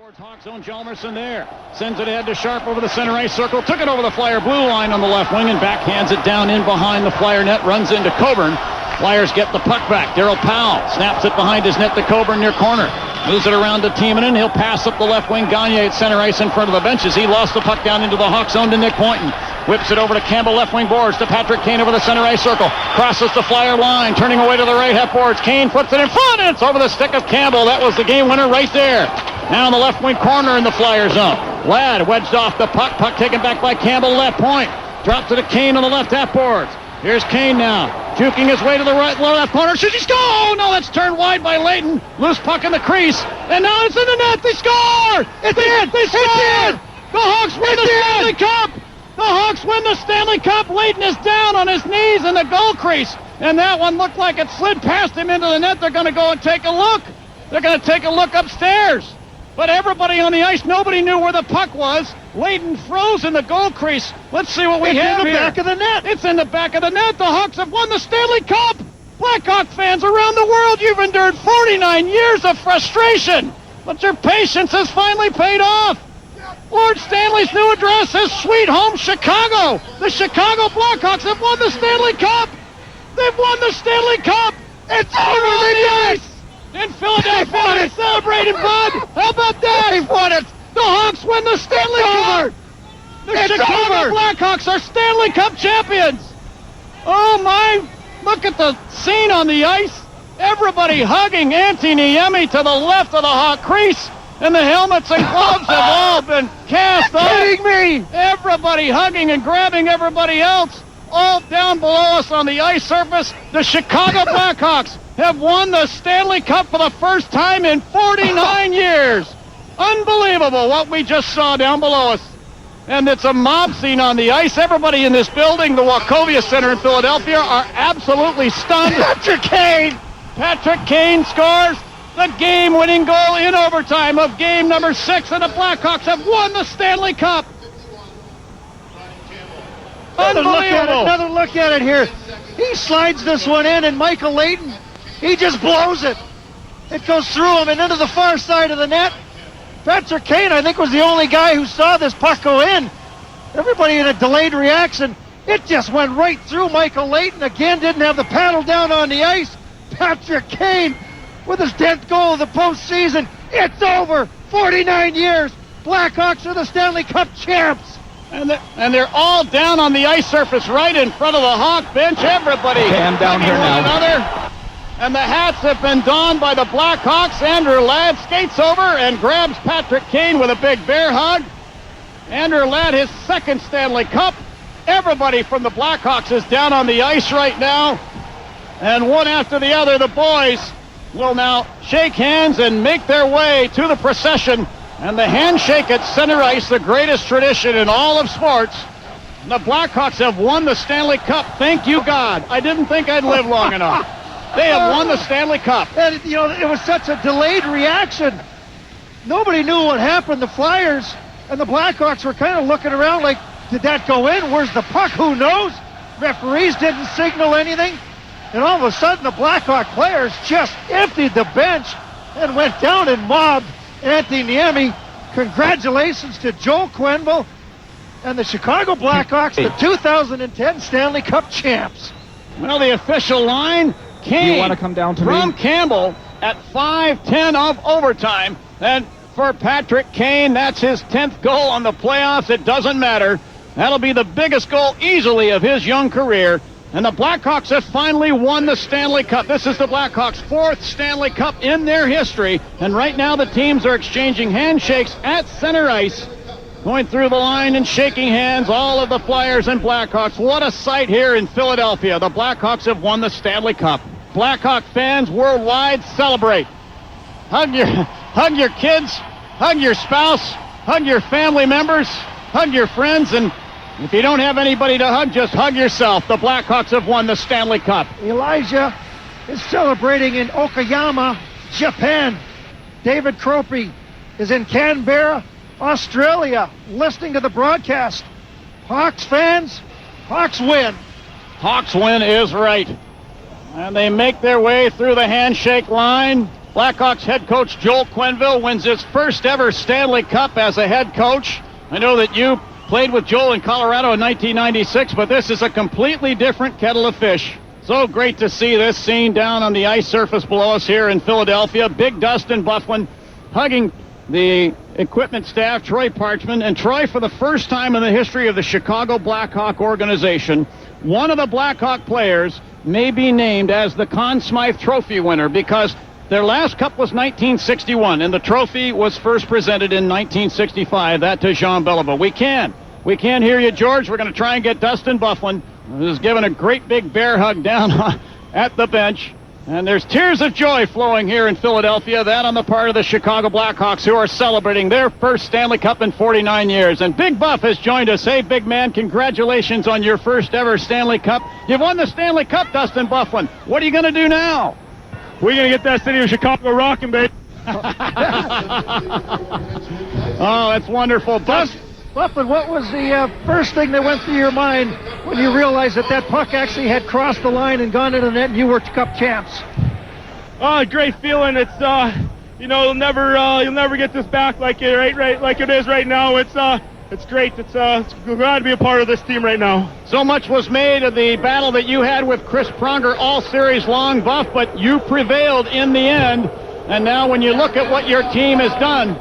Towards Hawks' own Hjalmarsson there. Sends it ahead to Sharp over the center ice circle. Took it over the Flyer blue line on the left wing and backhands it down in behind the Flyer net. Runs into Coburn. Flyers get the puck back. Darryl Powell snaps it behind his net to Coburn near corner. Moves it around to Timonen. He'll pass up the left wing. Gagne at center ice in front of the benches. He lost the puck down into the Hawks' zone to Nick Poynton. Whips it over to Campbell, left wing boards to Patrick Kane over the center ice circle. Crosses the Flyer line, turning away to the right half boards. Kane puts it in front, and it's over the stick of Campbell. That was the game winner right there. Now in the left wing corner in the Flyer zone. Ladd wedged off the puck. Puck taken back by Campbell, left point. Drops it to Kane on the left half boards. Here's Kane now, juking his way to the right, low left corner. Should he score? Oh, no, that's turned wide by Leighton. Loose puck in the crease, and now it's in the net. They score! It's in! They score! The Hawks win the Stanley Cup! The Hawks win the Stanley Cup. Leighton is down on his knees in the goal crease, and that one looked like it slid past him into the net. They're going to go and take a look. They're going to take a look upstairs. But everybody on the ice, nobody knew where the puck was. Leighton froze in the goal crease. Let's see what we have here. It's in the back of the net. It's in the back of the net. The Hawks have won the Stanley Cup. Blackhawk fans around the world, you've endured 49 years of frustration, but your patience has finally paid off. Lord Stanley's new address is Sweet Home Chicago. The Chicago Blackhawks have won the Stanley Cup. They've won the Stanley Cup. It's over the ice. In Philadelphia, they're celebrating, bud. How about that? They've won it. The Hawks win the Stanley Cup. The Chicago Blackhawks are Stanley Cup champions. Oh, my. Look at the scene on the ice. Everybody hugging Anthony Niemi to the left of the Hawk crease. And the helmets and gloves have all been cast off. Kidding me? Everybody hugging and grabbing everybody else. All down below us on the ice surface. The Chicago Blackhawks have won the Stanley Cup for the first time in 49 years. Unbelievable what we just saw down below us. And it's a mob scene on the ice. Everybody in this building, the Wachovia Center in Philadelphia, are absolutely stunned. Patrick Kane scores the game-winning goal in overtime of game number 6, and the Blackhawks have won the Stanley Cup. Unbelievable. Another look at it here. He slides this one in, and Michael Leighton, he just blows it. It goes through him and into the far side of the net. Patrick Kane, I think, was the only guy who saw this puck go in. Everybody in a delayed reaction. It just went right through Michael Leighton. Again, didn't have the paddle down on the ice. Patrick Kane with his 10th goal of the postseason. It's over. 49 years. Blackhawks are the Stanley Cup champs. And they're all down on the ice surface right in front of the Hawk bench. Everybody down here now. Another. And the hats have been donned by the Blackhawks. Andrew Ladd skates over and grabs Patrick Kane with a big bear hug. Andrew Ladd, his second Stanley Cup. Everybody from the Blackhawks is down on the ice right now. And one after the other, the boys will now shake hands and make their way to the procession. And the handshake at center ice, the greatest tradition in all of sports. The Blackhawks have won the Stanley Cup. Thank you, God. I didn't think I'd live long enough. They have won the Stanley Cup. And, you know, it was such a delayed reaction. Nobody knew what happened. The Flyers and the Blackhawks were kind of looking around like, did that go in? Where's the puck? Who knows? Referees didn't signal anything. And all of a sudden, the Blackhawk players just emptied the bench and went down and mobbed Anthony Niemi. Congratulations to Joel Quenneville and the Chicago Blackhawks, the 2010 Stanley Cup champs. Well, the official line, Kane, you want to come down to from me? Campbell at 5:10 of overtime. And for Patrick Kane, that's his 10th goal on the playoffs. It doesn't matter. That'll be the biggest goal easily of his young career. And the Blackhawks have finally won the Stanley Cup. This is the Blackhawks' 4th Stanley Cup in their history. And right now the teams are exchanging handshakes at center ice. Going through the line and shaking hands, all of the Flyers and Blackhawks. What a sight here in Philadelphia. The Blackhawks have won the Stanley Cup. Blackhawk fans worldwide, celebrate. Hug your kids, hug your spouse, hug your family members, hug your friends, and if you don't have anybody to hug, just hug yourself. The Blackhawks have won the Stanley Cup. Elijah is celebrating in Okayama, Japan. David Cropey is in Canberra, Australia, listening to the broadcast. Hawks fans, Hawks win. Hawks win is right. And they make their way through the handshake line. Blackhawks head coach Joel Quenneville wins his first ever Stanley Cup as a head coach. I know that you played with Joel in Colorado in 1996, but this is a completely different kettle of fish. So great to see this scene down on the ice surface below us here in Philadelphia. Big Dustin Byfuglien hugging the equipment staff, Troy Parchman. And Troy, for the first time in the history of the Chicago Blackhawk organization, one of the Blackhawk players may be named as the Conn Smythe Trophy winner, because their last cup was 1961, and the trophy was first presented in 1965, that to Jean Beliveau. We can't hear you, George. We're going to try and get Dustin Byfuglien, who's given a great big bear hug down at the bench. And there's tears of joy flowing here in Philadelphia, that on the part of the Chicago Blackhawks, who are celebrating their first Stanley Cup in 49 years. And Big Buff has joined us. Hey, big man, congratulations on your first ever Stanley Cup. You've won the Stanley Cup, Dustin Byfuglien. What are you going to do now? We're going to get that city of Chicago rocking, baby. Oh, that's wonderful. Byfuglien, what was the first thing that went through your mind when you realized that that puck actually had crossed the line and gone into the net and you were Cup champs? Oh, great feeling. It's you'll never get this back like it is right now. It's great. It's glad to be a part of this team right now. So much was made of the battle that you had with Chris Pronger all series long, Buff, but you prevailed in the end. And now when you look at what your team has done,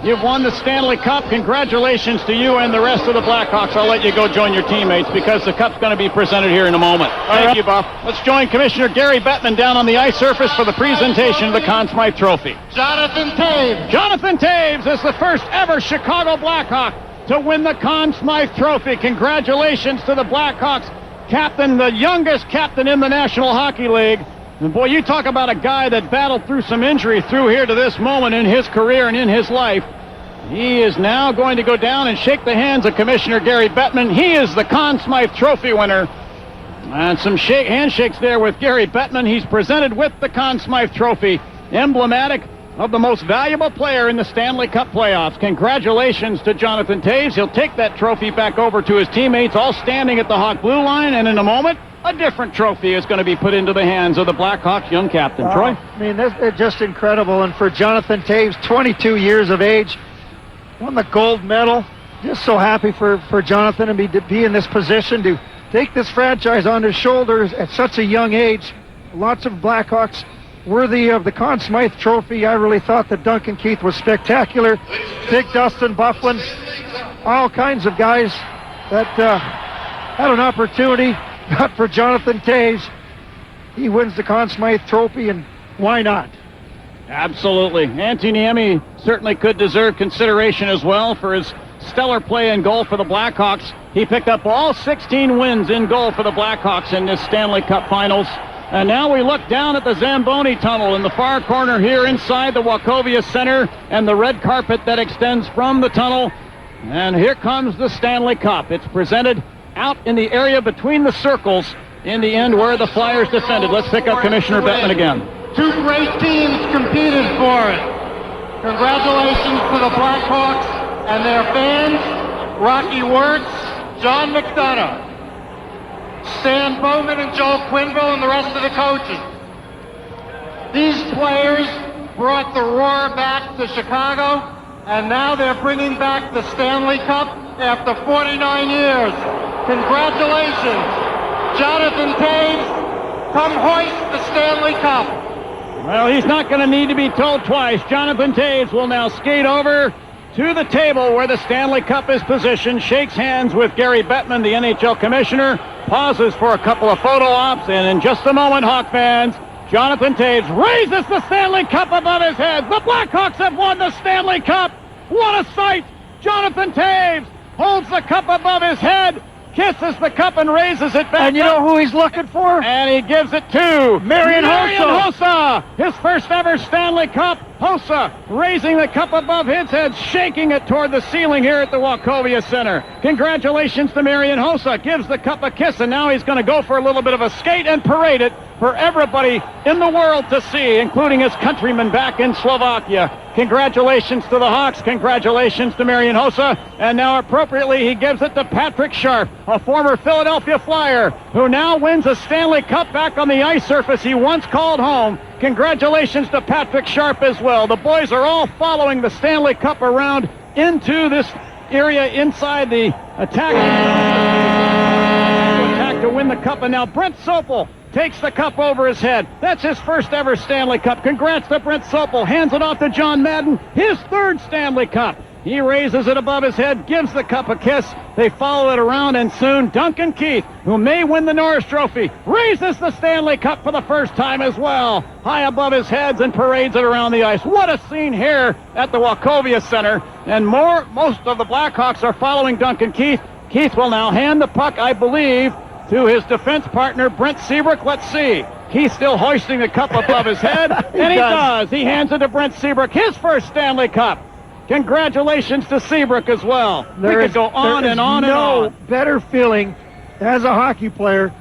you've won the Stanley Cup. Congratulations to you and the rest of the Blackhawks. I'll let you go join your teammates because the Cup's going to be presented here in a moment. Thank you, Buff. Let's join Commissioner Gary Bettman down on the ice surface for the presentation of the Conn Smythe Trophy. Jonathan Toews. Jonathan Toews is the first ever Chicago Blackhawk to win the Conn Smythe Trophy. Congratulations to the Blackhawks captain, the youngest captain in the National Hockey League. And boy, you talk about a guy that battled through some injury through here to this moment in his career and in his life. He is now going to go down and shake the hands of Commissioner Gary Bettman. He is the Conn Smythe Trophy winner. And some handshakes there with Gary Bettman. He's presented with the Conn Smythe Trophy, emblematic of the most valuable player in the Stanley Cup playoffs. Congratulations to Jonathan Toews. He'll take that trophy back over to his teammates, all standing at the Hawk Blue line, and in a moment, a different trophy is going to be put into the hands of the Blackhawks' young captain. Troy? I mean, this is just incredible. And for Jonathan Toews, 22 years of age, won the gold medal. Just so happy for Jonathan to be in this position to take this franchise on his shoulders at such a young age. Lots of Blackhawks worthy of the Conn Smythe Trophy. I really thought that Duncan Keith was spectacular. Big Dustin Byfuglien, all kinds of guys that had an opportunity. Not for Jonathan Toews. He wins the Conn Smythe Trophy, and why not? Absolutely. Antti Niemi certainly could deserve consideration as well for his stellar play in goal for the Blackhawks. He picked up all 16 wins in goal for the Blackhawks in this Stanley Cup Finals. And now we look down at the Zamboni Tunnel in the far corner here inside the Wachovia Center and the red carpet that extends from the tunnel. And here comes the Stanley Cup. It's presented out in the area between the circles in the end where the Flyers defended. Let's pick up Commissioner Bettman again. Two great teams competed for it. Congratulations to the Blackhawks and their fans, Rocky Wirtz, John McDonough, Stan Bowman and Joel Quenneville and the rest of the coaches. These players brought the roar back to Chicago, and now they're bringing back the Stanley Cup after 49 years. Congratulations, Jonathan Toews. Come hoist the Stanley Cup. Well, he's not going to need to be told twice. Jonathan Toews will now skate over to the table where the Stanley Cup is positioned, shakes hands with Gary Bettman, the NHL commissioner, pauses for a couple of photo ops, and in just a moment, Hawk fans, Jonathan Toews raises the Stanley Cup above his head. The Blackhawks have won the Stanley Cup. What a sight! Jonathan Toews holds the cup above his head, kisses the cup and raises it back. And you know who he's looking for? And he gives it to Marian Hossa, his first ever Stanley Cup. Hossa raising the cup above his head, shaking it toward the ceiling here at the Wachovia Center. Congratulations to Marian Hossa. Gives the cup a kiss, and now he's going to go for a little bit of a skate and parade it for everybody in the world to see, including his countrymen back in Slovakia. Congratulations to the Hawks. Congratulations to Marian Hossa. And now appropriately he gives it to Patrick Sharp, a former Philadelphia Flyer, who now wins a Stanley Cup back on the ice surface he once called home. Congratulations to Patrick Sharp as well. The boys are all following the Stanley Cup around into this area inside the attack to win the cup. And now Brent Sopel takes the cup over his head. That's his first ever Stanley Cup. Congrats to Brent Sopel. Hands it off to John Madden, his third Stanley Cup. He raises it above his head, gives the cup a kiss. They follow it around, and soon Duncan Keith, who may win the Norris Trophy, raises the Stanley Cup for the first time as well, high above his heads, and parades it around the ice. What a scene here at the Wachovia Center. And most of the Blackhawks are following Duncan Keith. Keith will now hand the puck, I believe, to his defense partner, Brent Seabrook. Let's see. Keith still hoisting the cup above his head, and he does. He hands it to Brent Seabrook, his first Stanley Cup. Congratulations to Seabrook as well. We could go on and on and on. No better feeling as a hockey player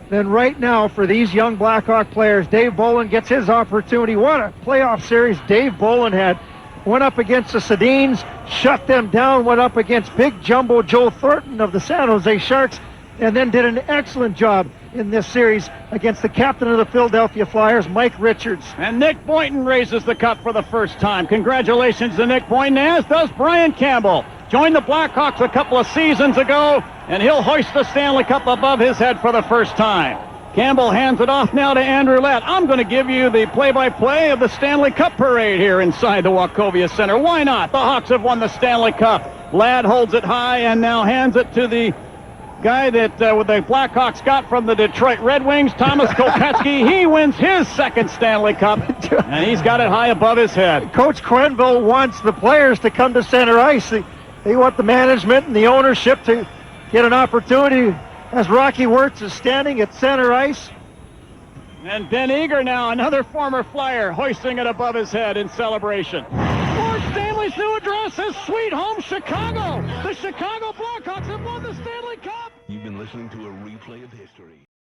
than right now for these young Blackhawk players. Dave Bolin gets his opportunity. What a playoff series Dave Bolin had. Went up against the Sedins, shut them down, went up against Big Jumbo Joe Thornton of the San Jose Sharks, and then did an excellent job in this series against the captain of the Philadelphia Flyers, Mike Richards. And Nick Boynton raises the cup for the first time. Congratulations to Nick Boynton, as does Brian Campbell. Joined the Blackhawks a couple of seasons ago, and he'll hoist the Stanley Cup above his head for the first time. Campbell hands it off now to Andrew Ladd. I'm going to give you the play-by-play of the Stanley Cup parade here inside the Wachovia Center. Why not? The Hawks have won the Stanley Cup. Ladd holds it high and now hands it to the guy that the Blackhawks got from the Detroit Red Wings, Thomas Kopecky. He wins his second Stanley Cup, and he's got it high above his head. Coach Quenneville wants the players to come to center ice. They want the management and the ownership to get an opportunity as Rocky Wirtz is standing at center ice. And Ben Eager now, another former Flyer, hoisting it above his head in celebration. Lord Stanley's new address is Sweet Home Chicago. The Chicago Blackhawks have won the Stanley Cup. You've been listening to a replay of history.